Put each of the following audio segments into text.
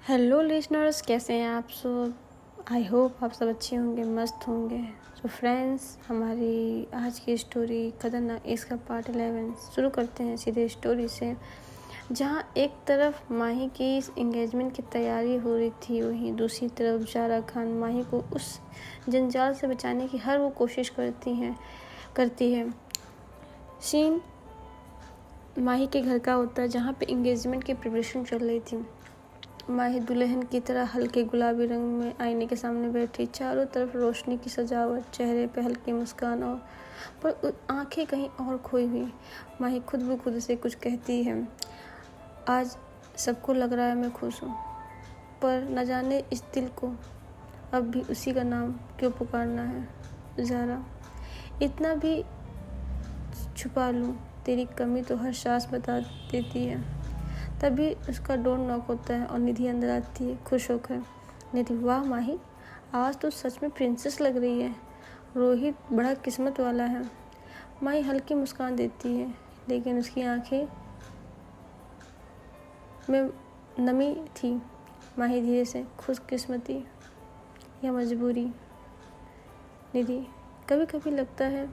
Hello listeners, कैसे हैं आप सब। आई होप आप सब अच्छे होंगे, मस्त होंगे। तो फ्रेंड्स, हमारी आज की स्टोरी खतरनाक इसका पार्ट 11 शुरू करते हैं सीधे स्टोरी से। जहाँ एक तरफ माही की इंगेजमेंट की तैयारी हो रही थी, वहीं दूसरी तरफ जारा खान माही को उस जंजाल से बचाने की हर वो कोशिश करती है। सीन माही के घर का होता है, जहाँ पे इंगेजमेंट की प्रिपरेशन चल रही थी। माही दुल्हन की तरह हल्के गुलाबी रंग में आईने के सामने बैठी, चारों तरफ रोशनी की सजावट, चेहरे पे हल्की मुस्कान और पर आंखें कहीं और खोई हुई। माही खुद ब खुद से कुछ कहती है, आज सबको लग रहा है मैं खुश हूँ, पर न जाने इस दिल को अब भी उसी का नाम क्यों पुकारना है। ज़ारा, इतना भी छुपा लूँ तेरी कमी तो हर सांस बता देती है। तभी उसका डोर नॉक होता है और निधि अंदर आती है खुश होकर। निधि, वाह माही, आज तो सच में प्रिंसेस लग रही है। रोहित बड़ा किस्मत वाला है। माही हल्की मुस्कान देती है, लेकिन उसकी आंखें में नमी थी। माही धीरे से, खुशकिस्मती या मजबूरी? निधि, कभी कभी लगता है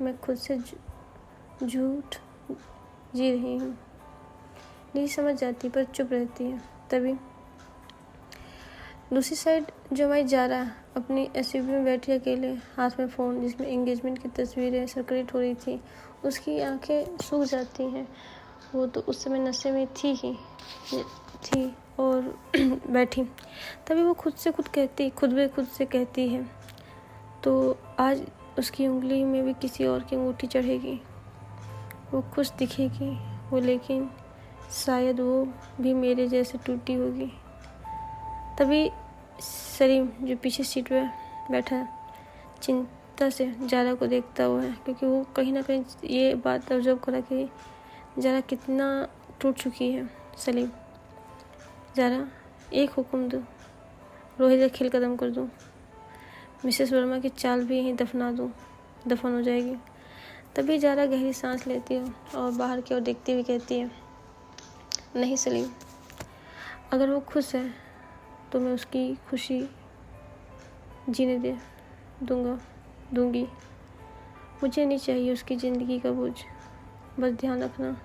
मैं खुद से झूठ जी रही हूँ। नहीं समझ जाती पर चुप रहती है। तभी दूसरी साइड जो हमारी जारा अपनी एसयूवी में बैठी अकेले, हाथ में फ़ोन जिसमें एंगेजमेंट की तस्वीरें सर्कुलेट हो रही थी, उसकी आंखें सूख जाती हैं। वो तो उस समय नशे में थी और बैठी। तभी वो खुद से कहती है, तो आज उसकी उंगली में भी किसी और की अंगूठी चढ़ेगी। वो खुश दिखेगी वो, लेकिन शायद वो भी मेरे जैसे टूटी होगी। तभी सलीम जो पीछे सीट पर बैठा है, चिंता से जारा को देखता हुआ है, क्योंकि वो कहीं ना कहीं ये बात ऑब्जर्व करा कि जारा कितना टूट चुकी है। सलीम, जारा, एक हुक्म दो, रोहित का खेल खत्म कर दूँ, मिसेस वर्मा की चाल भी यहीं दफन हो जाएगी। तभी जारा गहरी सांस लेती है और बाहर की ओर देखती हुई कहती है, नहीं सलीम, अगर वो खुश है तो मैं उसकी खुशी जीने दूंगी। मुझे नहीं चाहिए उसकी ज़िंदगी का बोझ। बस ध्यान रखना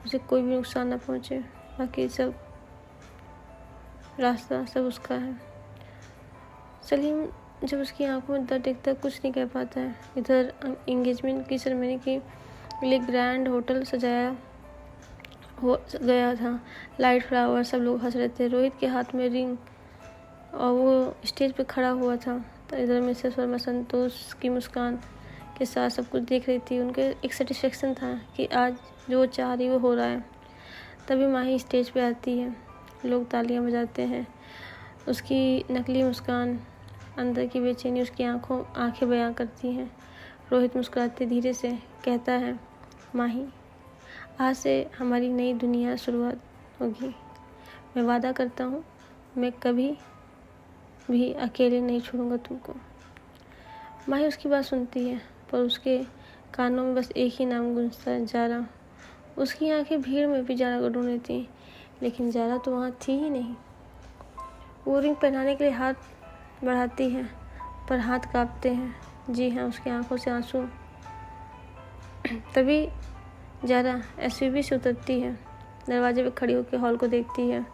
उसे कोई भी नुकसान ना पहुंचे। बाकी सब रास्ता सब उसका है। सलीम जब उसकी आंखों में दर्द देखता है, कुछ नहीं कह पाता है। इधर एंगेजमेंट की सेरेमनी के लिए ग्रैंड होटल सजाया हो गया था। लाइट, फ्लावर, सब लोग हंस रहे थे। रोहित के हाथ में रिंग और वो स्टेज पे खड़ा हुआ था। तो इधर मिसेस वर्मा संतोष की मुस्कान के साथ सब कुछ देख रही थी। उनके एक सेटिस्फेक्शन था कि आज जो वो चाह रही वो हो रहा है। तभी माही स्टेज पे आती है, लोग तालियां बजाते हैं। उसकी नकली मुस्कान, अंदर की बेचैनी उसकी आंखें बयां करती हैं। रोहित मुस्कुराते धीरे से कहता है, माही, आज से हमारी नई दुनिया शुरुआत होगी। मैं वादा करता हूँ, मैं कभी भी अकेले नहीं छोड़ूंगा तुमको। माही उसकी बात सुनती है, पर उसके कानों में बस एक ही नाम गूंजता है, जारा। उसकी आंखें भीड़ में भी जारा को ढूंढ रही थी, लेकिन जारा तो वहाँ थी ही नहीं। वो रिंग पहनाने के लिए हाथ बढ़ाती है, पर हाथ कांपते हैं। जी हाँ, उसकी आंखों से आंसू। तभी जारा एसयूवी से उतरती है, दरवाजे पे खड़ी होकर हॉल को देखती है।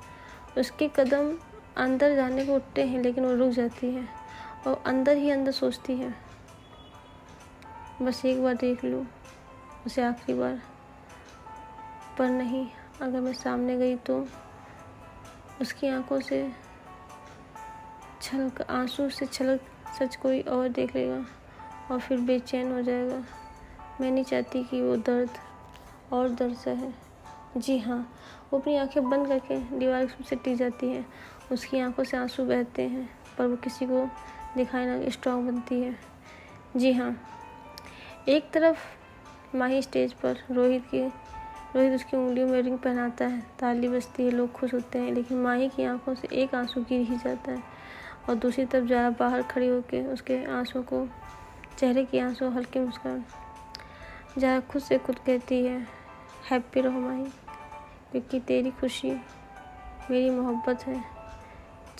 उसके कदम अंदर जाने को उठते हैं, लेकिन वो रुक जाती है और अंदर ही अंदर सोचती है, बस एक बार देख लूँ उसे, आखिरी बार। पर नहीं, अगर मैं सामने गई तो उसकी आंखों से आंसू से छलक सच कोई और देख लेगा और फिर बेचैन हो जाएगा। मैं नहीं चाहती कि वो दर्द सहे। जी हाँ, वो अपनी आंखें बंद करके दीवार से टिक जाती है। उसकी आंखों से आंसू बहते हैं, पर वो किसी को दिखाई ना स्ट्रॉन्ग बनती है। जी हाँ, एक तरफ माही स्टेज पर, रोहित उसकी उंगलियों में रिंग पहनाता है। ताली बजती है, लोग खुश होते हैं, लेकिन माही की आंखों से एक आंसू गिर ही जाता है। और दूसरी तरफ जारा बाहर खड़ी होकर उसके चेहरे की आंसू, हल्की मुस्कान। जारा खुद से खुद कहती है, हैप्पी रहो माही, क्योंकि तेरी खुशी मेरी मोहब्बत है।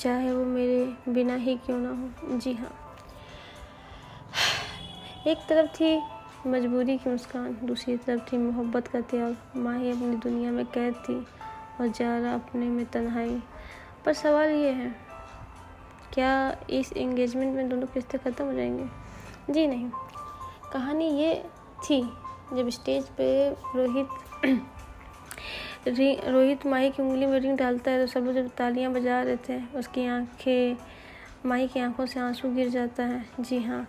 चाहे वो मेरे बिना ही क्यों ना हो। जी हाँ, एक तरफ थी मजबूरी की मुस्कान, दूसरी तरफ थी मोहब्बत का त्याग। माही अपनी दुनिया में कैद थी और जारा अपने में तन्हाई। पर सवाल ये है, क्या इस एंगेजमेंट में दोनों रिश्ते ख़त्म हो जाएंगे? जी नहीं। कहानी ये थी, जब स्टेज पे रोहित माही की उंगली में रिंग डालता है तो सब लोग जब तालियां बजा रहे थे, उसकी आंखें, माही की आंखों से आंसू गिर जाता है। जी हाँ,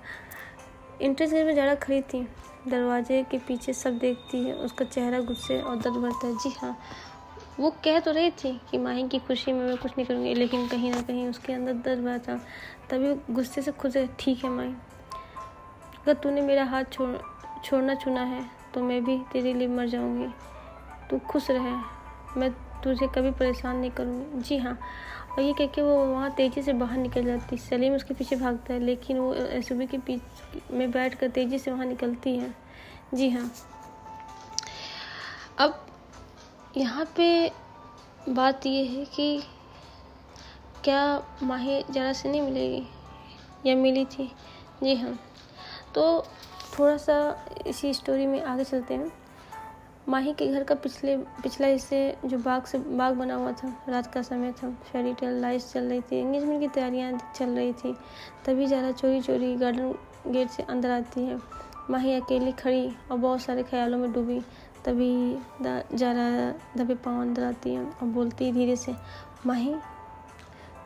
एंट्रेंस गेट में जारा खड़ी थी, दरवाजे के पीछे सब देखती है, उसका चेहरा गुस्से और दर्द भरता है। जी हाँ, वो कह तो रही थी कि माही की खुशी में मैं कुछ नहीं करूँगी, लेकिन कहीं ना कहीं उसके अंदर दर्द भरा था। तभी वो गुस्से से खुद, ठीक है माही, अगर तूने मेरा हाथ छोड़ना चुना है तो मैं भी तेरे लिए मर जाऊँगी। तू खुश रहे, मैं तुझे कभी परेशान नहीं करूँगी। जी हाँ, और ये कह के वो वहाँ तेज़ी से बाहर निकल जाती। सलीम उसके पीछे भागता है, लेकिन वो एसयूवी के पीछे में बैठकर तेज़ी से वहाँ निकलती है। जी हाँ, अब यहाँ पे बात ये है कि क्या माही जारा से नहीं मिलेगी या मिली थी? जी हाँ, तो थोड़ा सा इसी स्टोरी में आगे चलते हैं। माही के घर का पिछला हिस्से जो बाग बना हुआ था, रात का समय था, फेरी टेल लाइट्स चल रही थी, एंगेजमेंट की तैयारियां चल रही थी। तभी जारा चोरी चोरी गार्डन गेट से अंदर आती है। माही अकेली खड़ी और बहुत सारे ख्यालों में डूबी। तभी जारा दबे पाँव अंदर आती है और बोलती है धीरे से, माही,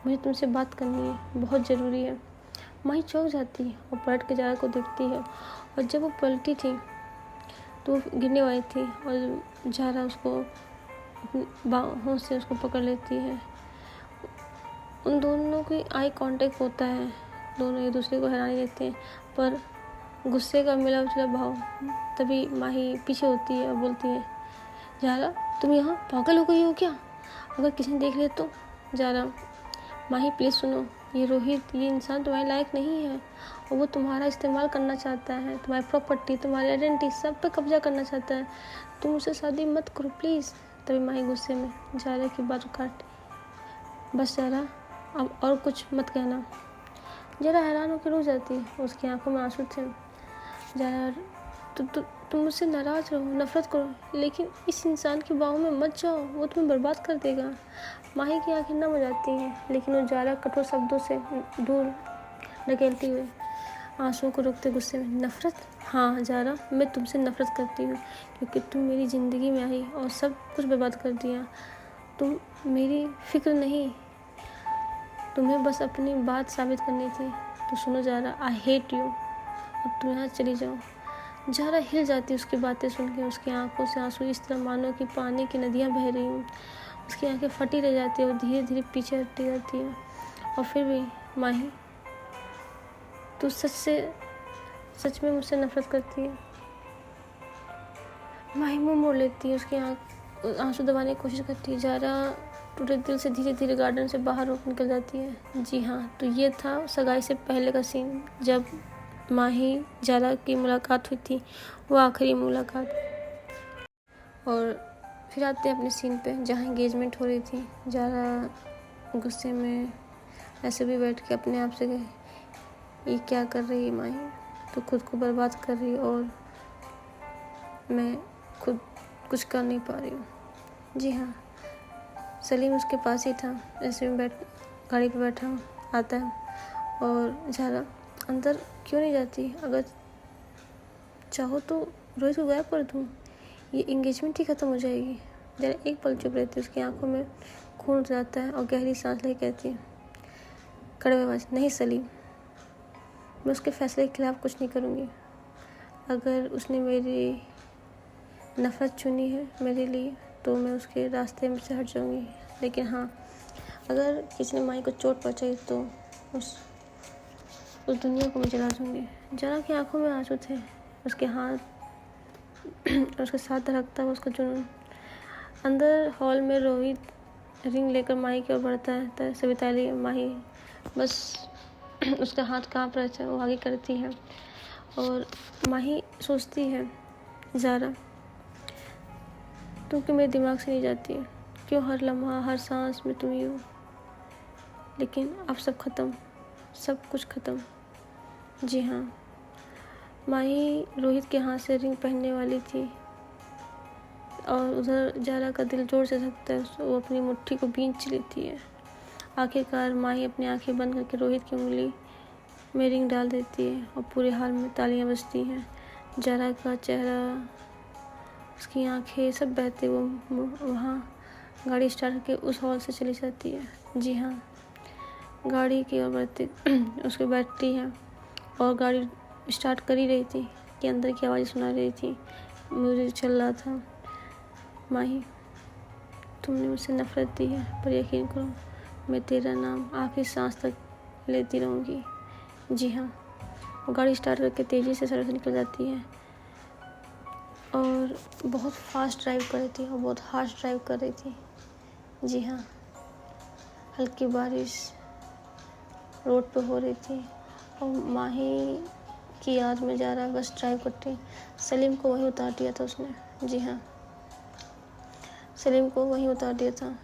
मुझे तुमसे बात करनी है, बहुत ज़रूरी है। माही चौंक जाती है और पलट के जारा को देखती है, और जब वो पलटी थी तो गिरने वाली थी और जारा उसको अपनी बाहों से उसको पकड़ लेती है। उन दोनों की आई कांटेक्ट होता है, दोनों एक दूसरे को हैरानी देते हैं, पर गुस्से का मिला जुला भाव। तभी माही पीछे होती है और बोलती है, जारा, तुम यहाँ पागल हो गई हो क्या? अगर किसी ने देख लिया तो? जारा, माही प्लीज़ सुनो, ये रोहित, ये इंसान तुम्हारे लायक नहीं है और वो तुम्हारा इस्तेमाल करना चाहता है, तुम्हारी प्रॉपर्टी, तुम्हारी आइडेंटिटी सब पे कब्जा करना चाहता है। तुम उससे शादी मत करो प्लीज़। तभी माही गुस्से में जारा की बात काट, बस जारा, अब और कुछ मत कहना। जारा हैरान होकर रुक जाती है, उसकी आंखों में आंसू थे। जारा, तुम मुझसे नाराज़ रहो, नफरत करो, लेकिन इस इंसान की बाहों में मत जाओ, वो तुम्हें बर्बाद कर देगा। माही की आंखें नम हो जाती हैं, लेकिन वो जारा कठोर शब्दों से दूर ढकेलती हुई, आंसुओं को रोकते गुस्से में, नफरत? हाँ जारा, मैं तुमसे नफरत करती हूँ, क्योंकि तुम मेरी ज़िंदगी में आई और सब कुछ बर्बाद कर दिया। तुम मेरी फिक्र नहीं, तुम्हें बस अपनी बात साबित करनी थी। तो सुनो जारा, आई हेट यू, अब तुम यहाँ चली जाओ। जारा हिल जाती उसकी बातें सुन के, उसकी आंखों से आंसू इस तरह मानो कि पानी की नदियाँ बह रही हूँ। उसकी आंखें फटी रह जाती है और धीरे धीरे पीछे हटती जाती है। और फिर भी, माही, तू सच में मुझसे नफरत करती है? माही मुंह मोड़ लेती है, उसकी आंसू दबाने की कोशिश करती है। जारा टूटे दिल से धीरे धीरे गार्डन से बाहर निकल जाती है। जी हाँ, तो ये था सगाई से पहले का सीन, जब माही जारा की मुलाकात हुई थी, वो आखिरी मुलाकात। और फिर आते हैं अपने सीन पे, जहाँ एंगेजमेंट हो रही थी। जारा गुस्से में ऐसे भी बैठ के अपने आप से कहे, ये क्या कर रही है माही, तो खुद को बर्बाद कर रही है और मैं खुद कुछ कर नहीं पा रही हूँ। जी हाँ, सलीम उसके पास ही था, ऐसे में गाड़ी पे बैठा आता है और जारा, अंदर क्यों नहीं जाती? अगर चाहो तो रोहित को गायब कर दूँ, ये एंगेजमेंट ही ख़त्म हो जाएगी। जरा एक पल चुप रहती है, उसकी आंखों में खून उतर जाता है और गहरी सांस लेके कहती है कड़वे आवाज़, नहीं सलीम, मैं उसके फैसले के खिलाफ कुछ नहीं करूँगी। अगर उसने मेरी नफ़रत चुनी है मेरे लिए, तो मैं उसके रास्ते में से हट जाऊँगी। लेकिन हाँ, अगर किसी ने माही को चोट पहुँचाई तो उस दुनिया को मैं जला दूँगी। जारा की आंखों में आंसू थे, उसके हाथ उसके साथ धड़कता हुआ उसका जुनून। अंदर हॉल में रोहित रिंग लेकर माही की ओर बढ़ता है। सविताली, माही बस उसका हाथ काँप रहा था, वो आगे करती है और माही सोचती है, जारा, तुम क्यों मेरे दिमाग से नहीं जाती? क्यों हर लम्हा, हर सांस में तुम ही हो? लेकिन अब सब ख़त्म, सब कुछ ख़त्म। जी हाँ, माही रोहित के हाथ से रिंग पहनने वाली थी और उधर जारा का दिल जोर से धड़कता है, वो अपनी मुट्ठी को खींच लेती है। आखिरकार माही अपनी आंखें बंद करके रोहित की उंगली में रिंग डाल देती है और पूरे हाल में तालियां बजती हैं। जारा का चेहरा, उसकी आंखें सब बहते वो वहाँ गाड़ी स्टार्ट करके उस हॉल से चली जाती है। जी हाँ, गाड़ी की ओर बढ़ती उसकी बैठती है और गाड़ी स्टार्ट कर ही रही थी कि अंदर की आवाज़ सुना रही थी, म्यूजिक चल रहा था। माही, तुमने मुझसे नफरत दी है, पर यकीन करो मैं तेरा नाम आखिरी सांस तक लेती रहूँगी। जी हाँ, वो गाड़ी स्टार्ट करके तेज़ी से सड़क से निकल जाती है और बहुत फास्ट ड्राइव कर रही थी और बहुत हार्श ड्राइव कर रही थी। जी हाँ, हल्की बारिश रोड पे हो रही थी और माही की याद में जा रहा बस ड्राइव करती। सलीम को वहीं उतार दिया था उसने। जी हाँ, सलीम को वहीं उतार दिया था।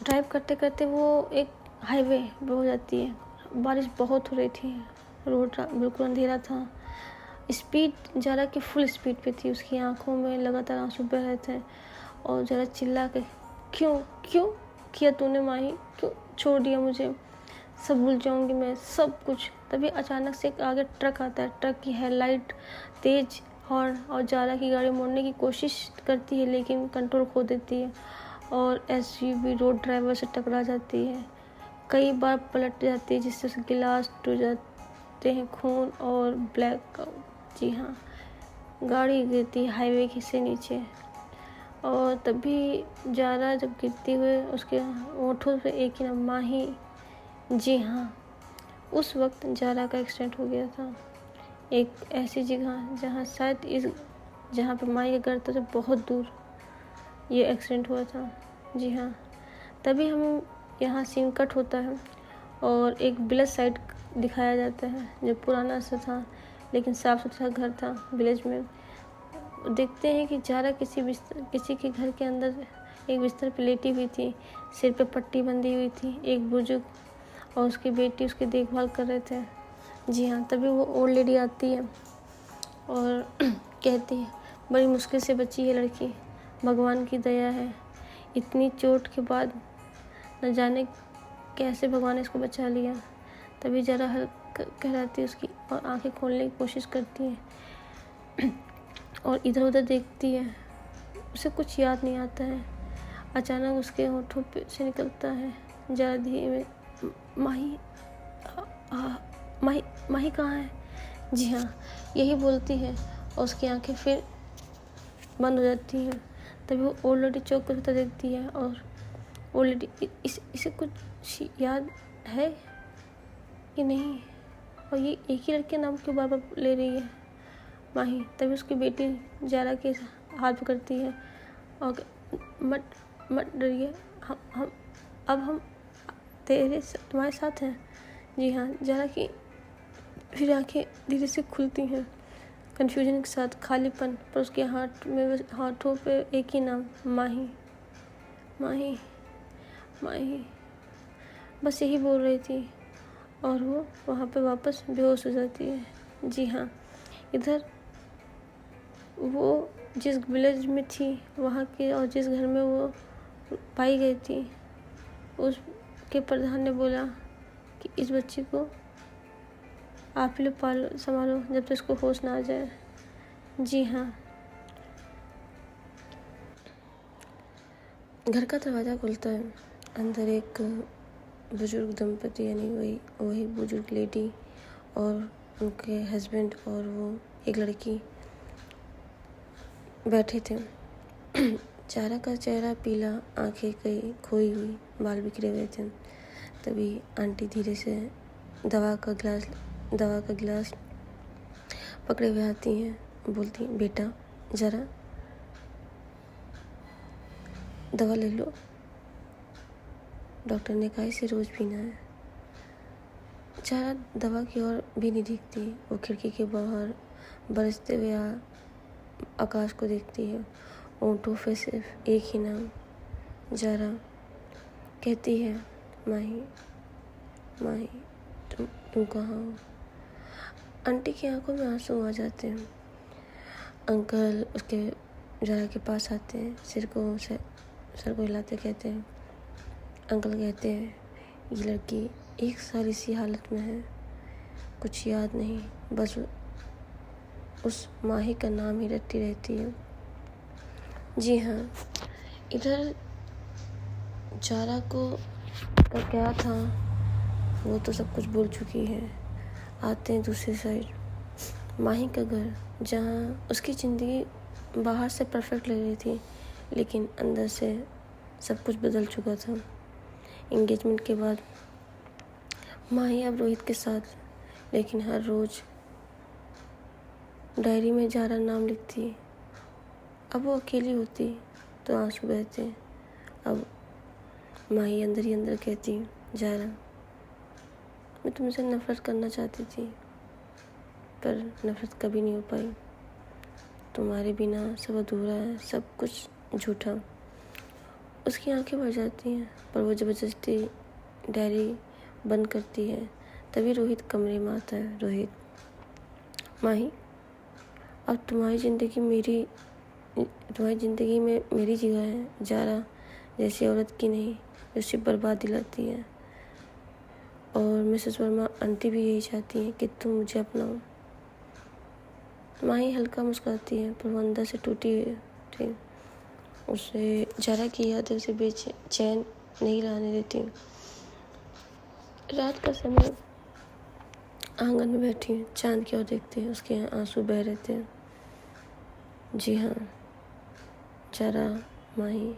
ड्राइव करते करते वो एक हाईवे पे हो जाती है। बारिश बहुत हो रही थी, रोड बिल्कुल अंधेरा था। स्पीड जारा की फुल स्पीड पे थी, उसकी आंखों में लगातार आंसू बह रहे थे और जरा चिल्ला के, क्यों क्यों किया तूने माही, क्यों छोड़ दिया मुझे, सब भूल जाऊंगी मैं, सब कुछ। तभी अचानक से एक आगे ट्रक आता है। ट्रक की हेडलाइट तेज हॉर्न और जारा की गाड़ी मोड़ने की कोशिश करती है लेकिन कंट्रोल खो देती है और एसयूवी रोड ड्राइवर से टकरा जाती है। कई बार पलट जाती है जिससे उसके गिलास टूट जाते हैं, खून और ब्लैक आउट। जी हाँ, गाड़ी गिरती हाईवे से नीचे और तभी जारा जब गिरती हुए उसके होठों पे एक ही नाम, माही। जी हाँ, उस वक्त जारा का एक्सीडेंट हो गया था एक ऐसी जगह जहाँ पे माही का घर था, जब बहुत दूर ये एक्सीडेंट हुआ था। जी हाँ, तभी हम यहाँ सीन कट होता है और एक विलेज साइड दिखाया जाता है जो पुराना सा था लेकिन साफ़ सुथरा घर था विलेज में। देखते हैं कि जारा किसी के घर के अंदर एक बिस्तर पर लेटी हुई थी, सिर पे पट्टी बंधी हुई थी। एक बुजुर्ग और उसकी बेटी उसकी देखभाल कर रहे थे। जी हाँ, तभी वो ओल्ड लेडी आती है और कहती है, बड़ी मुश्किल से बची है लड़की, भगवान की दया है, इतनी चोट के बाद न जाने कैसे भगवान ने इसको बचा लिया। तभी जरा कहलाती है उसकी और आंखें खोलने की कोशिश करती है और इधर उधर देखती है, उसे कुछ याद नहीं आता है। अचानक उसके होठों पे से निकलता है जरा धीमे, माही, माही, माही कहाँ है। जी हाँ, यही बोलती है और उसकी आंखें फिर बंद हो जाती हैं। तभी वो ऑलरेडी चौक कर देखती है और ऑलरेडी इसे कुछ याद है कि नहीं, और ये एक ही लड़के नाम क्यों बार बार ले रही है माही। तभी उसकी बेटी जारा के हाथ पकड़ती है और मत डरिए, हम तुम्हारे साथ हैं। जी हाँ, जारा की फिर आंखें धीरे से खुलती हैं कन्फ्यूजन के साथ, खालीपन, पर उसके हाथों पे एक ही नाम, माही, माही, माही। बस यही बोल रही थी और वो वहाँ पे वापस बेहोश हो जाती है। जी हाँ, इधर वो जिस विलेज में थी वहाँ के और जिस घर में वो पाई गई थी उसके प्रधान ने बोला कि इस बच्ची को आप ही लोग पालो, संभालो जब तक इसको होश ना आ जाए। जी हाँ, घर का दरवाज़ा खुलता है, अंदर एक बुजुर्ग दंपति यानी वही बुजुर्ग लेडी और उनके हस्बैंड और वो एक लड़की बैठे थे। जारा का चेहरा पीला, आंखें कई खोई हुई, बाल बिखरे हुए थे। तभी आंटी धीरे से दवा का गिलास पकड़े हुए आती हैं, बोलती, बेटा ज़रा दवा ले लो, डॉक्टर ने कहा इसे रोज़ पीना है। जारा दवा की ओर भी नहीं देखती, वो खिड़की के बाहर बरसते हुए आकाश को देखती है। होठों पे सिर्फ एक ही नाम, जारा। कहती है, माही, माही, तुम कहाँ हो? आंटी की आंखों में आंसू आ जाते हैं। अंकल उसके ज़ारा के पास आते हैं, सर को हिलाते कहते हैं। अंकल कहते हैं ये लड़की 1 साल इसी हालत में है, कुछ याद नहीं, बस उस माही का नाम ही रटती रहती है। जी हाँ, इधर ज़ारा को का क्या था वो तो सब कुछ भूल चुकी है। आते हैं दूसरी साइड माही का घर, जहाँ उसकी ज़िंदगी बाहर से परफेक्ट लग रही थी, लेकिन अंदर से सब कुछ बदल चुका था। एंगेजमेंट के बाद माही अब रोहित के साथ, लेकिन हर रोज़ डायरी में ज़ारा नाम लिखती। अब वो अकेली होती तो आंसू बहते। अब माही अंदर ही अंदर कहती, ज़ारा मैं तुमसे नफ़रत करना चाहती थी, पर नफ़रत कभी नहीं हो पाई। तुम्हारे बिना सब अधूरा है, सब कुछ झूठा। उसकी आंखें भर जाती हैं, पर वो ज़बरदस्ती डायरी बंद करती है। तभी रोहित कमरे में आता है। रोहित, माही अब तुम्हारी ज़िंदगी में मेरी जगह है। ज़ारा जैसी औरत की नहीं, जो सिर्फ बर्बाद दिलाती है। और मिसेस वर्मा आंटी भी यही चाहती हैं कि तुम मुझे अपनाओ। माही हल्का मुस्कुराती है, पर वो अंदर से टूटी थी। उसे ज़ारा की यादें उसे बेचैन नहीं रहने देती। रात का समय आंगन में बैठी चांद की ओर देखती है, उसके आंसू बह रहे थे। जी हाँ ज़ारा, माही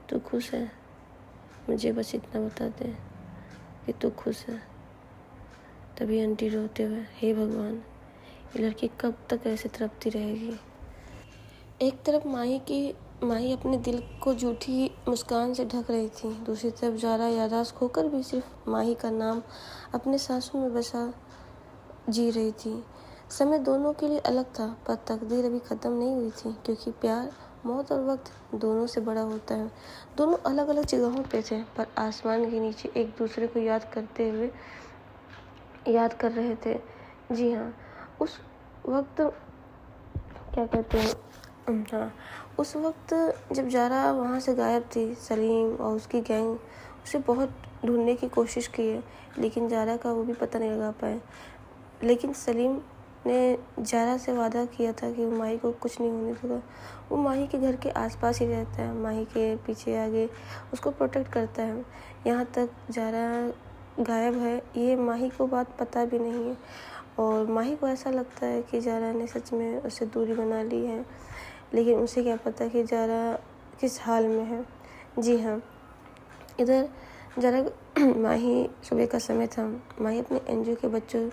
तू खुश है? मुझे बस इतना बता दे कि तू खुश है। तभी आंटी रोते हुए, हे भगवान, ये लड़की कब तक ऐसे तड़पती रहेगी। एक तरफ माही अपने दिल को झूठी मुस्कान से ढक रही थी, दूसरी तरफ ज़ारा याददाश्त खोकर भी सिर्फ माही का नाम अपने सांसों में बसा जी रही थी। समय दोनों के लिए अलग था, पर तकदीर अभी ख़त्म नहीं हुई थी, क्योंकि प्यार, मौत और वक्त दोनों से बड़ा होता है। दोनों अलग अलग जगहों पे थे, पर आसमान के नीचे एक दूसरे को याद कर रहे थे। जी हाँ, उस वक्त क्या कहते हैं, हाँ, उस वक्त जब ज़ारा वहाँ से गायब थी, सलीम और उसकी गैंग उसे बहुत ढूंढने की कोशिश की है, लेकिन ज़ारा का वो भी पता नहीं लगा पाए। लेकिन सलीम ने ज़ारा से वादा किया था कि वो माही को कुछ नहीं होने देगा। वो माही के घर के आसपास ही रहता है, माही के पीछे आगे उसको प्रोटेक्ट करता है। यहाँ तक ज़ारा गायब है, ये माही को बात पता भी नहीं है, और माही को ऐसा लगता है कि ज़ारा ने सच में उससे दूरी बना ली है, लेकिन उसे क्या पता कि ज़ारा किस हाल में है। जी हाँ, इधर ज़ारा माही सुबह का समय था। माही अपने एनजीओ के बच्चों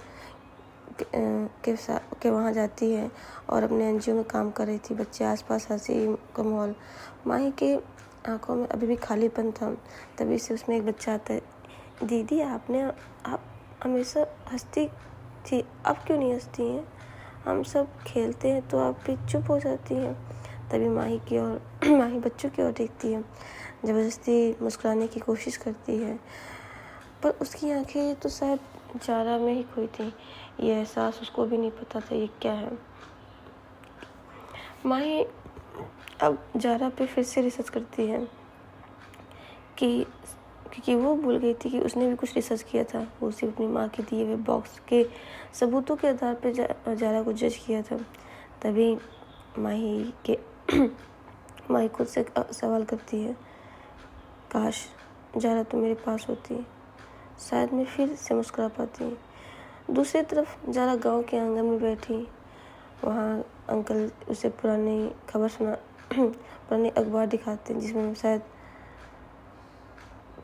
के वहाँ जाती है और अपने एनजीओ में काम कर रही थी। बच्चे आसपास हंसी का माहौल। माही के आंखों में अभी भी खालीपन था। तभी से उसमें एक बच्चा आता है, दीदी आप हमेशा हंसती थी, अब क्यों नहीं हंसती हैं? हम सब खेलते हैं तो आप भी चुप हो जाती हैं। तभी माही बच्चों की ओर देखती है, ज़बरदस्ती मुस्कुराने की कोशिश करती है, पर उसकी आंखें तो शायद ज़ारा में ही खोई थी। ये एहसास उसको भी नहीं पता था ये क्या है। माही अब ज़ारा पे फिर से रिसर्च करती है क्योंकि वो भूल गई थी कि उसने भी कुछ रिसर्च किया था। वो सिर्फ अपनी माँ के दिए हुए बॉक्स के सबूतों के आधार पर ज़ारा को जज किया था। तभी माही खुद से सवाल करती है, काश ज़ारा तो मेरे पास होती, शायद मैं फिर से मुस्कुरा पाती। दूसरी तरफ ज़ारा गांव के आंगन में बैठी, वहाँ अंकल उसे पुरानी अखबार दिखाते हैं, जिसमें शायद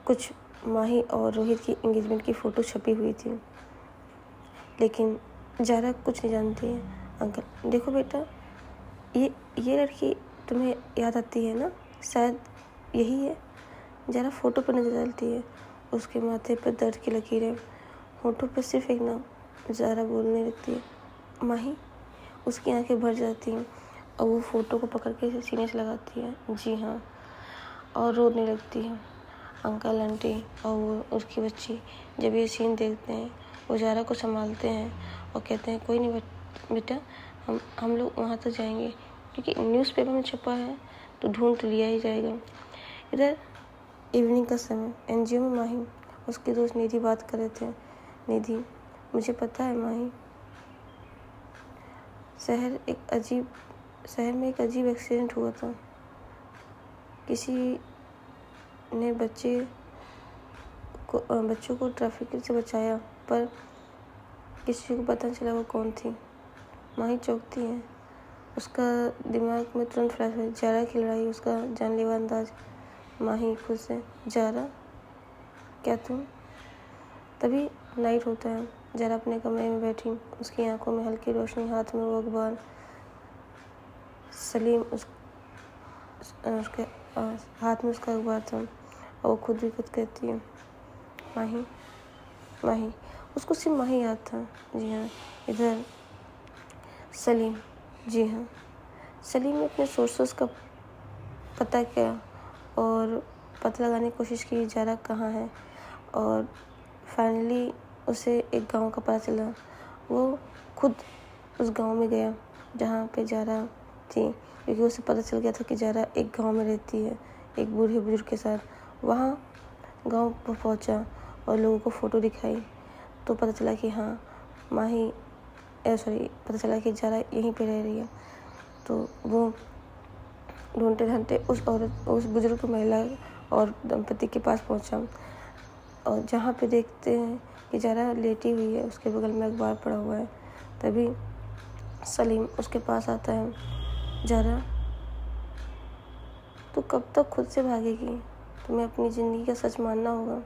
कुछ माही और रोहित की एंगेजमेंट की फ़ोटो छपी हुई थी। लेकिन ज़ारा कुछ नहीं जानती है। अंकल, देखो बेटा, ये लड़की तुम्हें याद आती है ना? शायद यही है। ज़ारा फ़ोटो पर नज़र डालती है, उसके माथे पर दर्द की लकीरें, होठों पर सिर्फ एक नाम। ज़ारा बोलने लगती है, माही। उसकी आंखें भर जाती हैं और वो फ़ोटो को पकड़ के सीने से लगाती है। जी हाँ, और रोने लगती है। अंकल आंटी और वो उसकी बच्ची जब ये सीन देखते हैं, वो ज़ारा को संभालते हैं और कहते हैं कोई नहीं बेटा, हम लोग वहाँ तक जाएंगे, क्योंकि न्यूज़पेपर में छपा है तो ढूंढ तो लिया ही जाएगा। इधर इवनिंग का समय, एनजीओ में माही उसके दोस्त निधि बात कर रहे थे। निधि, मुझे पता है माही, शहर में एक अजीब एक्सीडेंट हुआ था। किसी ने बच्चों को ट्रैफिक से बचाया, पर किसी को पता नहीं चला वो कौन थी। माही चौंकती है। उसका दिमाग में तुरंत फ्लैश हुआ ज़ारा की लड़ाई, उसका जानलेवा अंदाज। माही खुद से, ज़ारा क्या तुम? तभी नाइट होता है। ज़ारा अपने कमरे में बैठी, उसकी आंखों में हल्की रोशनी, हाथ में वो अखबार। सलीम उसके हाथ में उसका अखबार था और वो खुद कहती है माही। उसको सिर्फ माही याद था। जी हाँ। इधर सलीम, जी हाँ, सलीम ने अपने सोर्सेस का पता किया और पता लगाने की कोशिश की ज़ारा कहाँ है, और फाइनली उसे एक गांव का पता चला। वो खुद उस गांव में गया जहाँ पे ज़ारा थी, क्योंकि उसे पता चल गया था कि ज़ारा एक गांव में रहती है एक बूढ़े बुजुर्ग के साथ। वहाँ गांव पर पहुँचा और लोगों को फ़ोटो दिखाई तो पता चला कि हाँ पता चला कि ज़ारा यहीं पे रह रही है। तो वो ढूंढते ढूंढते उस बुजुर्ग महिला और दंपति के पास पहुंचा, और जहाँ पे देखते हैं कि ज़ारा लेटी हुई है, उसके बगल में अखबार पड़ा हुआ है। तभी सलीम उसके पास आता है। ज़ारा, तू कब तक खुद से भागेगी? तुम्हें अपनी ज़िंदगी का सच मानना होगा।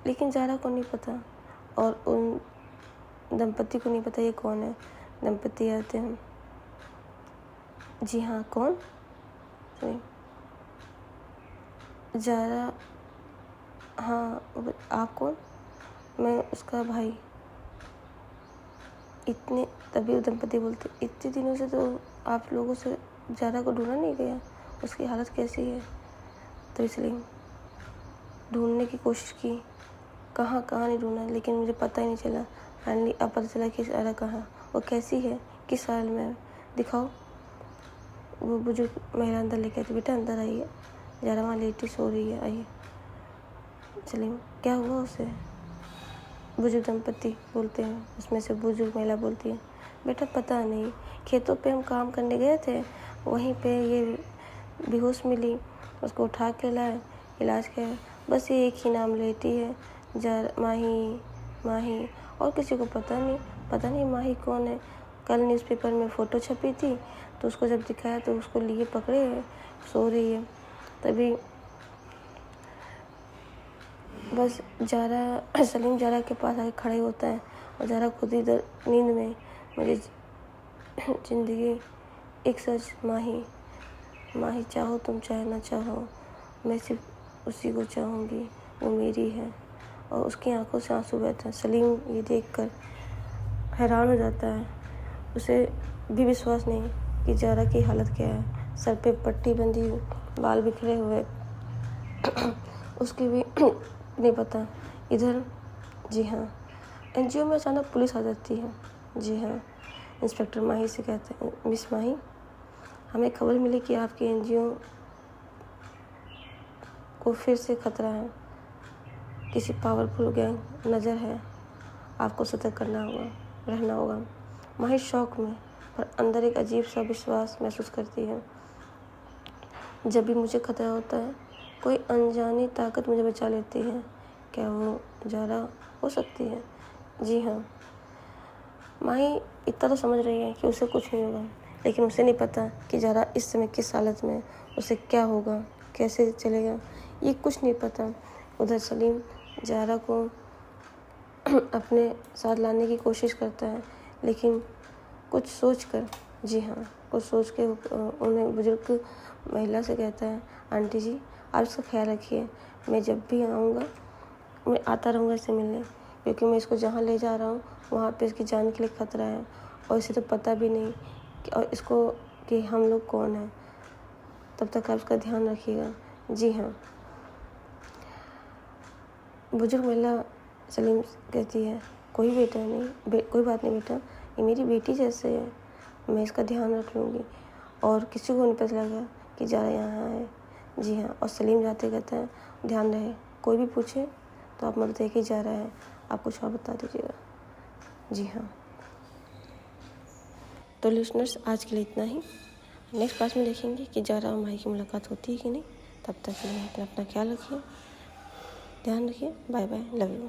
लेकिन ज़ारा को नहीं पता और उन दंपति को नहीं पता ये कौन है। दंपति आते हैं। जी हाँ, कौन? ज़ारा, हाँ आप कौन? मैं उसका भाई। तभी वो दंपति बोलते, इतने दिनों से तो आप लोगों से ज़ारा को ढूंढा नहीं गया, उसकी हालत कैसी है? तो इसलिए ढूंढने की कोशिश की, कहाँ नहीं ढूंढा, लेकिन मुझे पता ही नहीं चला। फाइनली अब पता चला कि ज़ारा कहाँ, वो कैसी है, किस हाल में है, दिखाओ। वो बुजुर्ग महिला अंदर लेके आती, बेटा अंदर आइए, ज़ारा वहाँ लेटी सो रही है, आइए। सलीम, क्या हुआ उसे? बुजुर्ग दंपति बोलते हैं, उसमें से बुजुर्ग महिला बोलती है, बेटा पता नहीं, खेतों पे हम काम करने गए थे, वहीं पे ये बेहोश मिली, उसको उठा के लाए, इलाज किया, बस ये एक ही नाम लेती है, माही, और किसी को पता नहीं माही कौन है। कल न्यूज़पेपर में फ़ोटो छपी थी तो उसको जब दिखाया तो उसको लिए पकड़े है, सो रही है। तभी बस सलीम ज़ारा के पास आके खड़े होता है और ज़ारा खुद ही इधर नींद में, मेरी ज़िंदगी एक सच माही, चाहो तुम चाहे ना चाहो, मैं सिर्फ उसी को चाहूँगी, वो मेरी है। और उसकी आंखों से आंसू बहते हैं। सलीम ये देखकर हैरान हो जाता है, उसे भी विश्वास नहीं कि ज़ारा की हालत क्या है। सर पे पट्टी बंधी, बाल बिखरे हुए, उसकी भी नहीं पता। इधर जी हाँ, एनजीओ में अचानक पुलिस आ जाती है। जी हाँ, इंस्पेक्टर माही से कहते हैं, मिस माही, हमें खबर मिली कि आपके एनजीओ को फिर से खतरा है, किसी पावरफुल गैंग नज़र है, आपको सतर्क रहना होगा। माही शौक में पर अंदर एक अजीब सा विश्वास महसूस करती है। जब भी मुझे खतरा होता है, कोई अनजानी ताकत मुझे बचा लेती है। क्या वो ज़ारा हो सकती है? जी हाँ। माही इतना तो समझ रही है कि उसे कुछ नहीं होगा, लेकिन उसे नहीं पता कि ज़ारा इस समय किस हालत में, उसे क्या होगा, कैसे चलेगा, ये कुछ नहीं पता। उधर सलीम ज़ारा को अपने साथ लाने की कोशिश करता है, लेकिन कुछ सोच कर उन्हें बुजुर्ग महिला से कहता है, आंटी जी आप इसका ख्याल रखिए, मैं जब भी आऊँगा मैं आता रहूँगा इससे मिलने, क्योंकि मैं इसको जहाँ ले जा रहा हूँ वहाँ पे इसकी जान के लिए खतरा है, और इसे तो पता भी नहीं कि हम लोग कौन हैं। तब तक आप इसका ध्यान रखिएगा। जी हाँ। बुजुर्ग महिला सलीम कहती है, कोई बेटा नहीं, कोई बात नहीं बेटा, ये मेरी बेटी जैसे है, मैं इसका ध्यान रख लूँगी। और किसी को नहीं पता लगा कि जारा यहाँ है। जी हाँ, और सलीम जाते कहता है, ध्यान रहे, कोई भी पूछे तो आप मत देखिए कि जारा है, आप कुछ और बता दीजिएगा। जी हाँ, तो लिसनर्स आज के लिए इतना ही। नेक्स्ट क्लास में देखेंगे कि जारा और माही की मुलाकात होती है कि नहीं। तब तक के लिए अपना ख्याल रखिए, ध्यान रखिए। Bye bye, love you.